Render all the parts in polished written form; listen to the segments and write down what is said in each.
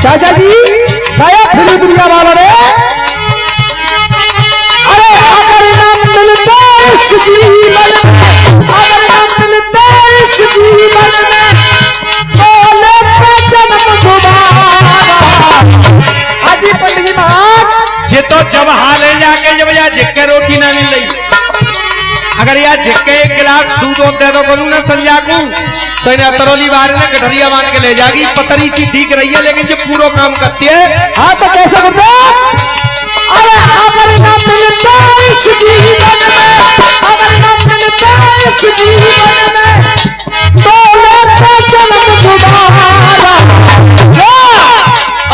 चाचा जी गया फिर दुनिया वालों ने अरे अगर नाम मिलते इस जीवन में अगर नाम मिलते इस जीवन में तो लेते जन्म दोबारा। अजी पंडित जी महाराज ये तो जब हाले जाके जब यहाँ झिक्के रोटी ना मिल रही अगर यहाँ झिक्के एक गिलास दूध दे दो करूँ ना संजा को तो इन्हें तरौली बाहर ने गठरिया बांध के ले जाएगी। पतरी सी दिख रही है लेकिन जो पूरा काम करती है। हाँ तो कैसा करते अरे अगर ना मिलता इस जीवन में अगर ना मिलता इस जीवन में तो लेते जन्म दोबारा।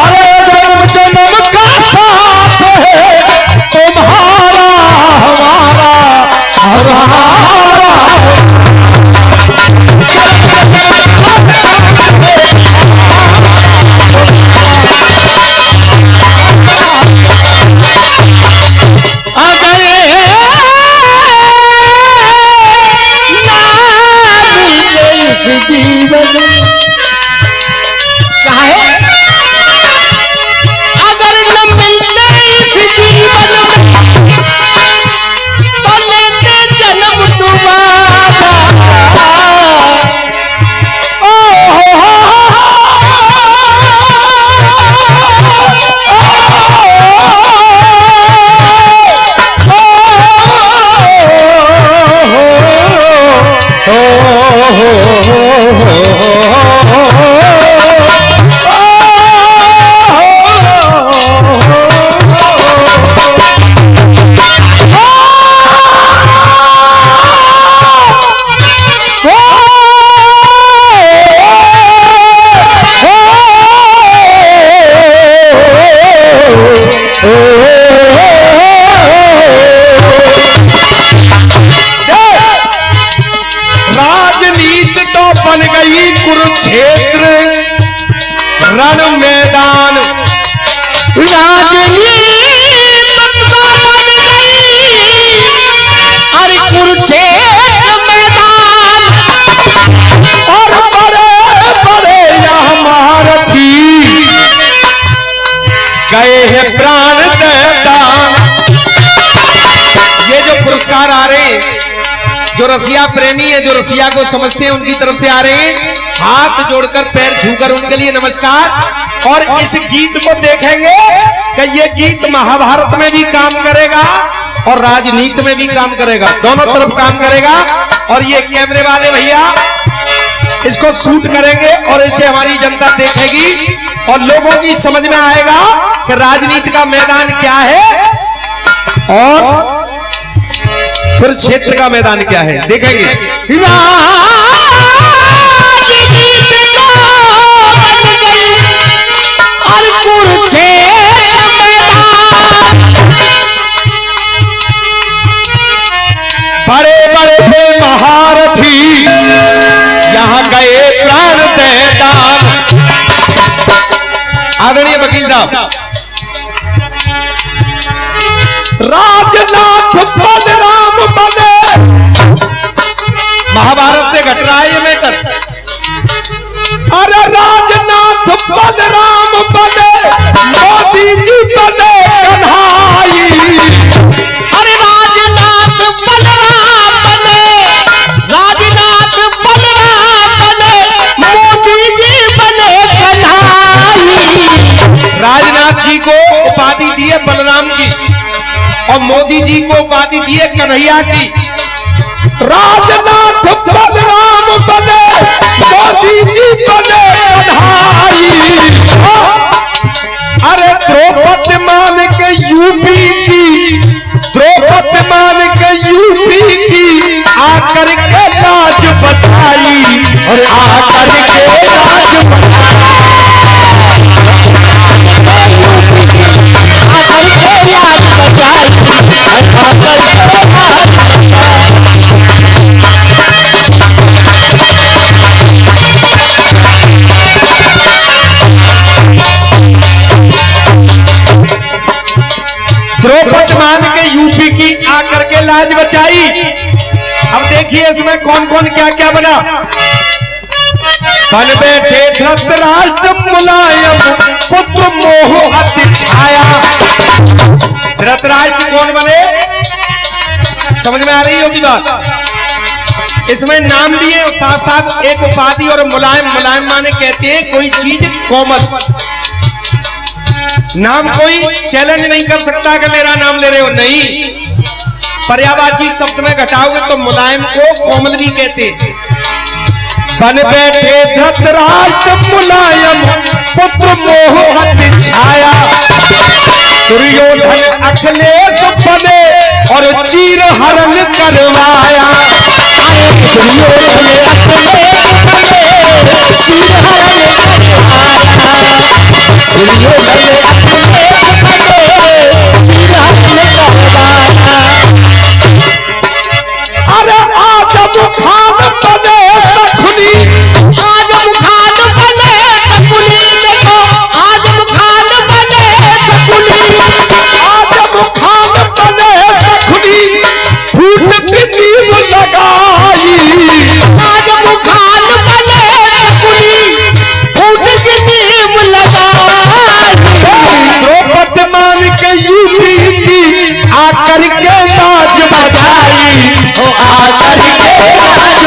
अरे जन्म जन्म का साथ है तुम्हारा हमारा कुरुक्षेत्र रण मैदान अरे कुरुक्षेत्र मैदान और बड़े बड़े यहाँ महारथी गए हैं प्राण दान। ये जो पुरस्कार आ रहे हैं जो रसिया प्रेमी है जो रसिया को समझते हैं उनकी तरफ से आ रहे हैं। हाथ जोड़कर पैर छूकर उनके लिए नमस्कार। और इस गीत को देखेंगे कि ये गीत महाभारत में भी काम करेगा और राजनीति में भी काम करेगा, दोनों तरफ काम करेगा। और ये कैमरे वाले भैया इसको शूट करेंगे और इसे हमारी जनता देखेगी और लोगों की समझ में आएगा कि राजनीति का मैदान क्या है और कुरुक्षेत्र का मैदान क्या है, देखेंगे। बड़े बड़े महारथी यहाँ गए प्राण दान। आदरणीय वकील साहब राजनाथ बलराम बने महाभारत से घट रहा है ये मैटर। अरे राजनाथ बलराम बने मोदी जी बने कन्हाई। अरे राजनाथ बलराम बने राजनाथ बलराम बने मोदी जी बने कन्हाई। राजनाथ जी को उपाधि दी है बलराम की और मोदी जी को उपाधि दी है कन्हैया की। राजनाथ बलराम बने मोदी जी बने कन्हाई। अरे द्रौपदी मान के यूपी की द्रौपदी मान के यूपी की आकर के लाज बचाई और आकर के लाज देखिए इसमें कौन कौन क्या क्या बना। बन बैठे धृतराष्ट्र मुलायम पुत्र मोह अति छाया। धृतराष्ट्र कौन बने, समझ में आ रही होगी बात। इसमें नाम भी है और साथ साथ एक उपाधि और मुलायम। मुलायम माने कहते हैं कोई चीज कोमल। नाम कोई चैलेंज नहीं कर सकता कि मेरा नाम ले रहे हो, नहीं। पर्यायवाची शब्द में घटाओगे तो मुलायम को कोमल भी कहते हैं। बन बैठे धृतराष्ट्र मुलायम पुत्र मोह अति छाया। दुर्योधन अखिलेश बने और चीर हरण करवाया। दुर्योधन अखिलेश बने चीर हरण करवाया। दुर्योधन अखिलेश बने चीर हरण करवाया। अरे आजम खान बने तखुनी। आजम खान बने तखुनी। देखो आजम खान बने तखुनी। आजम खान बने तखुनी फूट की नींव लगाई। आजम खान बने तखुनी फूट की नींव लगाई। द्रौपदी मान के यूपी की आकर के लाज बचाई। ओ आकर के लाज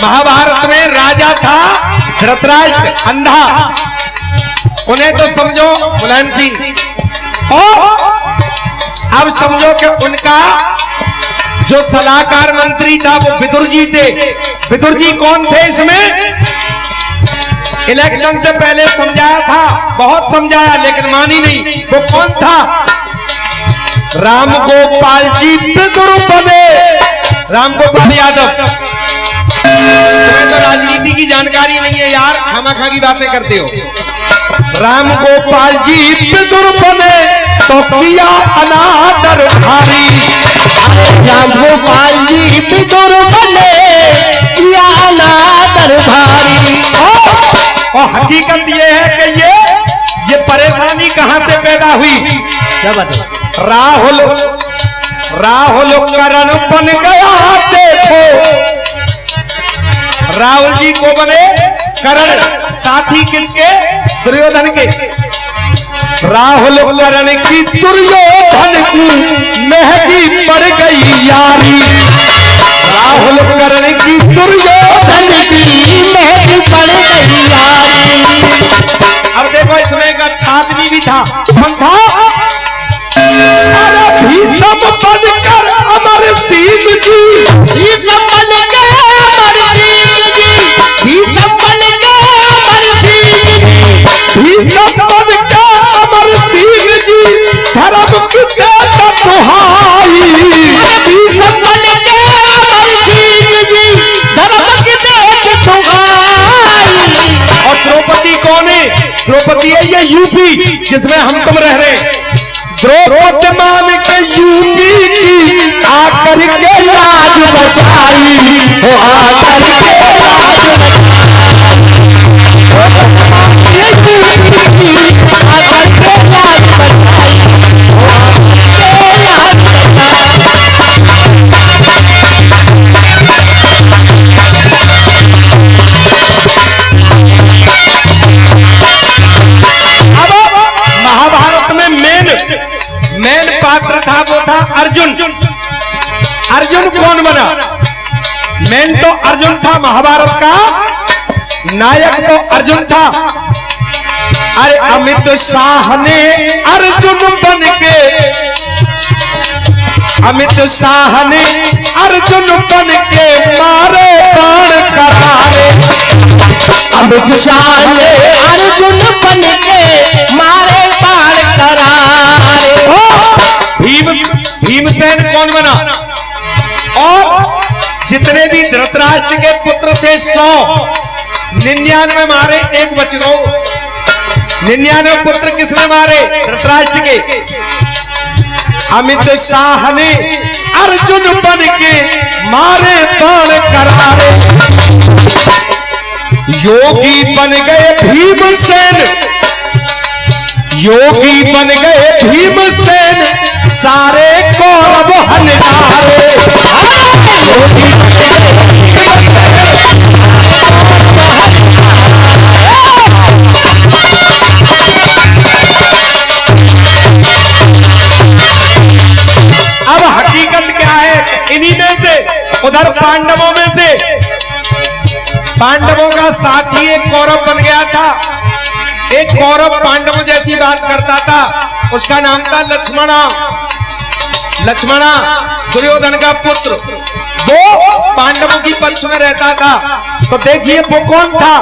महाभारत में राजा था धृतराष्ट्र अंधा। उन्हें तो समझो मुलायम सिंह, और अब समझो कि उनका जो सलाहकार मंत्री था वो विदुर जी थे। विदुर जी कौन थे इसमें? इलेक्शन से पहले समझाया था, बहुत समझाया लेकिन मानी नहीं। वो कौन था? राम गोपाल जी विदुर बने। राम गोपाल यादव। तुम्हें तो राजनीति की जानकारी नहीं है यार, खामा-खा की बातें करते हो। राम गोपाल जी विदुर बने तो किया अनादर भारी। राम गोपाल जी विदुर बने किया अनादर भारी। और हकीकत ये है कि ये परेशानी कहां से पैदा हुई? क्या बात है? राहुल करण बन गया। देखो राहुल जी को बने करण, साथी किसके? दुर्योधन के। राहुल करण की दुर्योधन को महंगी पड़ गई यारी। राहुल करण की दुर्योधन की महंगी पड़ गई यारी। अब देखो इसमें एक अच्छा आदमी भी था। कौन था? अरे भीषम बनकर अमर सिंह जी। भीषम बनकर अमर सिंह जी। भीषम बनकर अमर सिंह जी। भीषम बनकर अमर सिंह जी धर्म की देता दुहाई। भीषम बनकर अमर सिंह जी धर्म की देता दुहाई। और द्रौपदी कौन है? द्रौपदी है ये यूपी जिसमें हम तुम रह रहे हैं। द्रौपदी मान के यूपी की आकर के लाज बचाई। हो आकर के लाज बचाई। आकर के लाज बचाई। महाभारत में मेन पात्र था, वो था अर्जुन। अर्जुन कौन बना? मेन तो अर्जुन था, महाभारत का नायक तो अर्जुन था। अरे अमित शाह ने अर्जुन बन के, अमित शाह ने अर्जुन बन के मारे बाण करारे। अमित शाह ने अर्जुन बन के मारे बाण करारे। भीमसेन कौन बना? और जितने भी धृतराष्ट्र के पुत्र थे 100, 99 मारे, एक बच गो। 99 पुत्र किसने मारे? धृतराष्ट्र के। अमित शाह ने अर्जुन बन के मारे बाण करारे, योगी बन गए भीमसेन, योगी बन गए भीमसेन, सारे कौरव हनहारे। योगी बन गए अब हकीकत क्या है? इन्हीं में से, उधर पांडवों में से, पांडवों का साथी एक कौरव बन गया था। एक कौरव पांडवों जैसी बात करता था, उसका नाम था लक्ष्मणा। लक्ष्मणा दुर्योधन का पुत्र, वो पांडवों की पक्ष में रहता था। तो देखिए वो कौन था?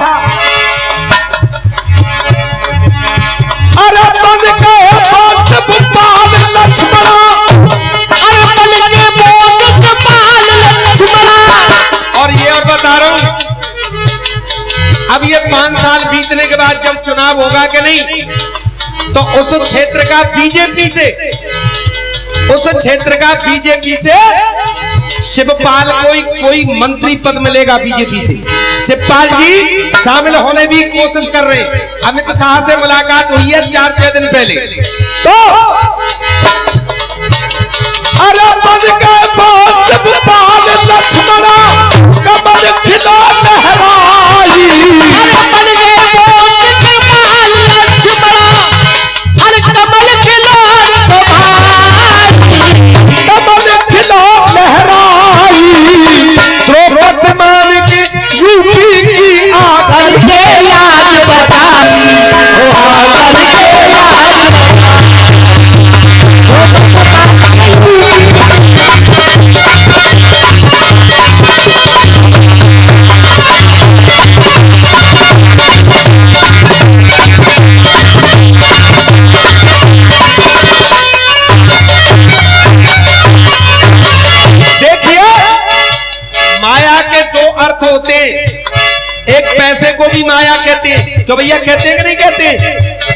अरे बन गए बाल लक्ष्मणा, अरे बन के बाल लक्ष्मणा। और ये और बता रहा हूं, अब ये 5 साल बीतने के बाद जब चुनाव होगा कि नहीं, तो उस क्षेत्र का बीजेपी से, उस क्षेत्र का बीजेपी से शिवपाल को कोई मंत्री पद मिलेगा बीजेपी से। शिवपाल जी शामिल होने भी कोशिश कर रहे हैं। अमित शाह से मुलाकात हुई है 4-6 दिन पहले। तो अरे बन गए शिवपाल लक्ष्मणा, कमल खिला लहराई। अरे बन गए शिवपाल लक्ष्मणा, अरे कमल खिला कमल खिला लहराई। द्रौपदी मान के यूपी की आकर के लाज बचाई, आकर के लाज होते। एक पैसे को भी माया कहते हैं, तो भैया कहते हैं कि नहीं कहते?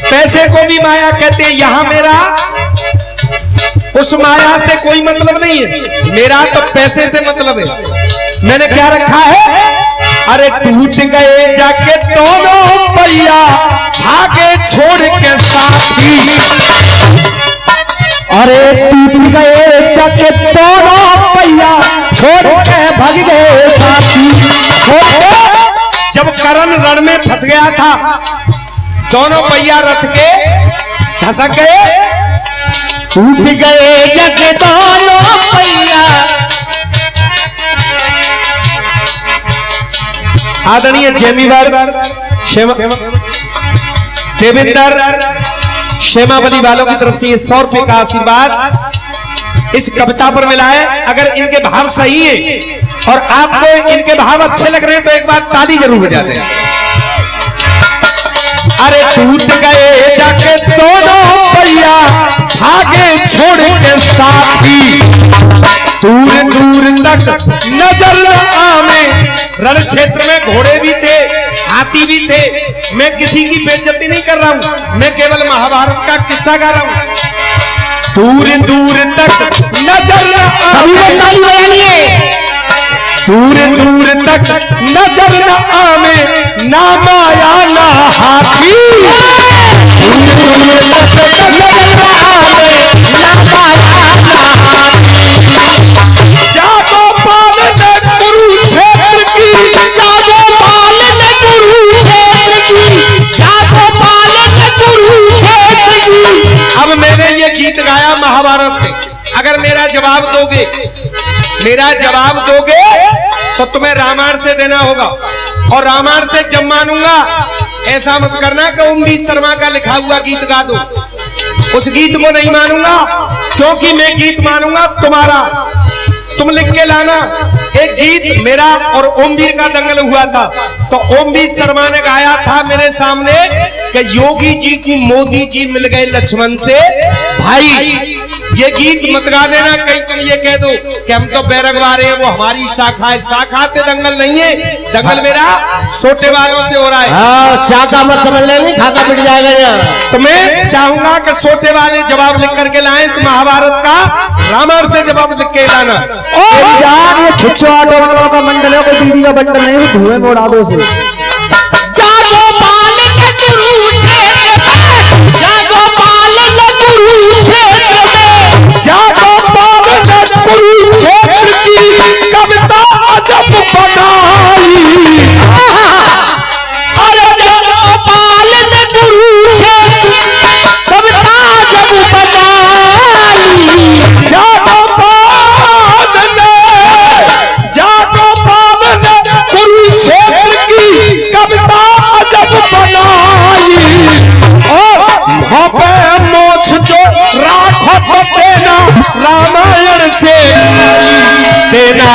पैसे को भी माया कहते हैं। यहां मेरा उस माया से कोई मतलब नहीं है, मेरा तो पैसे से मतलब है। मैंने क्या रखा है? अरे टूट गए जाके दोनों पहिया, भागे छोड़ के साथी। अरे टूट गए जाके दोनों पहिया, छोड़ के भाग गए साथी। जब करण रण में फंस गया था, दोनों पहिया रथ के धसक गए, टूट गए जाके दोनों पहिया। आदरणीय जेमीवर देवेंद्र शेमावली वालों की तरफ से 100 रुपए का आशीर्वाद इस कविता पर मिला है। अगर इनके भाव सही है और आपको इनके भाव अच्छे लग रहे हैं तो एक बार ताली जरूर बजा दें। अरे टूट गए जाके दोनों पहिया, भागे छोड़ के साथी। दूर दूर तक नजर न आवे, रण क्षेत्र में घोड़े भी थे, हाथी भी थे। मैं किसी की बेइज्जती नहीं कर रहा हूं, मैं केवल महाभारत का किस्सा गा रहा हूं। दूर दूर तक नजर न आवे, दूर दूर तक नजर न आवे, ना माया ना हाथी। दूर दूर तक नजर न आवे, ना माया ना हाथी। जादो पालन कुरुक्षेत्र की, जादो पालन कुरुक्षेत्र की, जादो पालन कुरुक्षेत्र की। अब मैंने ये गीत गाया महाभारत से। अगर मेरा जवाब दोगे, मेरा जवाब दोगे तो तुम्हें रामायण से देना होगा। और रामायण से जब मानूंगा, ऐसा मत करना कि उम्मीद शर्मा का लिखा हुआ गीत गा दो। उस गीत को नहीं मानूंगा, क्योंकि मैं गीत मानूंगा तुम्हारा। तुम लिख के लाना। एक गीत मेरा और ओमवीर का दंगल हुआ था, तो ओमवीर शर्मा ने गाया था मेरे सामने कि योगी जी को मोदी जी मिल गए लक्ष्मण से भाई। ये गीत मत गा देना, कहीं तुम ये कह दो कि हम तो बैरगवार हैं, वो हमारी शाखा है। शाखा से दंगल नहीं है, दंगल मेरा छोटे वालों से हो रहा है। हाँ, शाखा मत समझ लेनी, खाका पिट जाएगा यहाँ। तो मैं चाहूंगा कि छोटे वाले जवाब लिख करके लाएं इस महाभारत का, रामायण से जवाब लिख के लाना। यार ये खिच्चो ऑटो वालों का मंडल है, कोई बीड़ी का बंडल नहीं, धुएं में उड़ा दो उसे। जागो पाल के कुरुक्षेत्र में, जागो पाल के कुरुक्षेत्र में, जागो पाल के कुरुक्षेत्र की कविता अजब बनाई। अरे जागो पाल के कुरुक्षेत्र कविता अजब बनाई। जागो कुरुक्षेत्र की कविता अजब बनाई। और वहाँ पे मोक्ष जो राखो तो देना रामायण से, देना